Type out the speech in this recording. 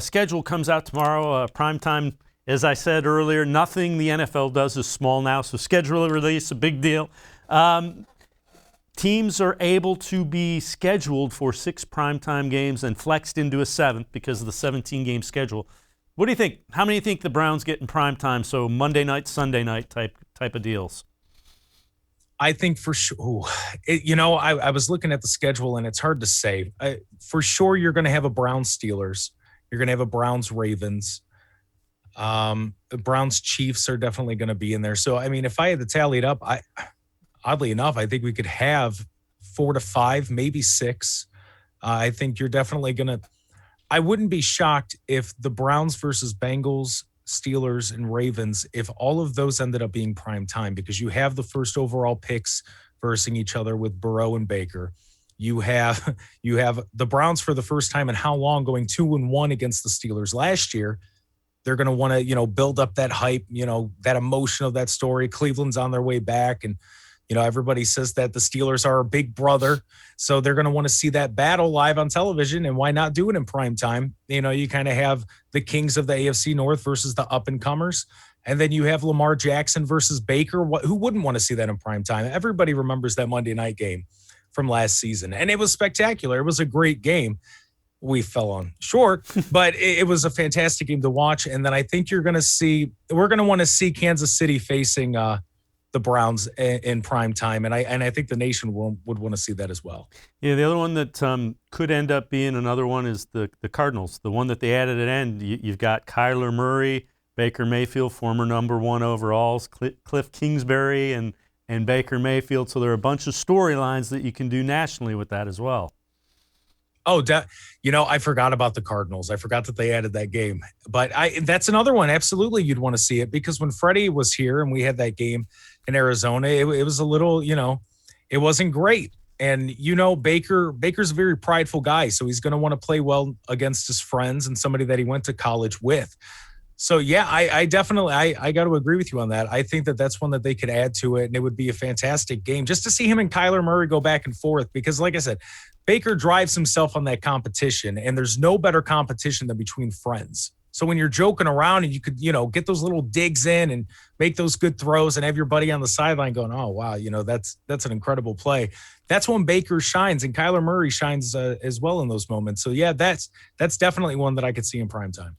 Schedule comes out tomorrow. Primetime, as I said earlier, nothing the NFL does is small now, so schedule release, a big deal. Teams are able to be scheduled for 6 primetime games and flexed into a 7th because of the 17-game schedule. What do you think? How many do you think the Browns get in primetime? So Monday night, Sunday night type of deals. I think for sure, I was looking at the schedule and it's hard to say. For sure, you're going to have a Browns-Steelers. You're going to have a Browns-Ravens. Browns-Chiefs are definitely going to be in there. So, I mean, if I had to tally it up, oddly enough, I think we could have 4 to 5, maybe 6. I think you're definitely going to – I wouldn't be shocked if the Browns versus Bengals, Steelers, and Ravens, if all of those ended up being prime time, because you have the first overall picks versing each other with Burrow and Baker. You have the Browns for the first time in how long going 2-1 against the Steelers last year. They're going to want to, build up that hype, that emotion of that story. Cleveland's on their way back, and everybody says that the Steelers are a big brother. So they're going to want to see that battle live on television, and why not do it in prime time? You kind of have the kings of the AFC North versus the up-and-comers. And then you have Lamar Jackson versus Baker. Who wouldn't want to see that in prime time? Everybody remembers that Monday night game from last season. And it was spectacular. It was a great game. We fell on short, but it was a fantastic game to watch. And then I think we're going to want to see Kansas City facing the Browns in prime time. And I think the nation would want to see that as well. Yeah, the other one that could end up being another one is the Cardinals, the one that they added at end. You've got Kyler Murray, Baker Mayfield, former number 1 overalls, Cliff Kingsbury, and Baker Mayfield. So there are a bunch of storylines that you can do nationally with that as well. Oh, I forgot about the Cardinals. I forgot that they added that game. But that's another one. Absolutely, you'd want to see it, because when Freddie was here and we had that game in Arizona, it was a little, it wasn't great. And, Baker's a very prideful guy, so he's going to want to play well against his friends and somebody that he went to college with. So, yeah, I definitely got to agree with you on that. I think that that's one that they could add to it, and it would be a fantastic game just to see him and Kyler Murray go back and forth, because, like I said, Baker drives himself on that competition, and there's no better competition than between friends. So when you're joking around and you could, get those little digs in and make those good throws and have your buddy on the sideline going, oh, wow, that's an incredible play. That's when Baker shines, and Kyler Murray shines as well in those moments. So, yeah, that's definitely one that I could see in prime time.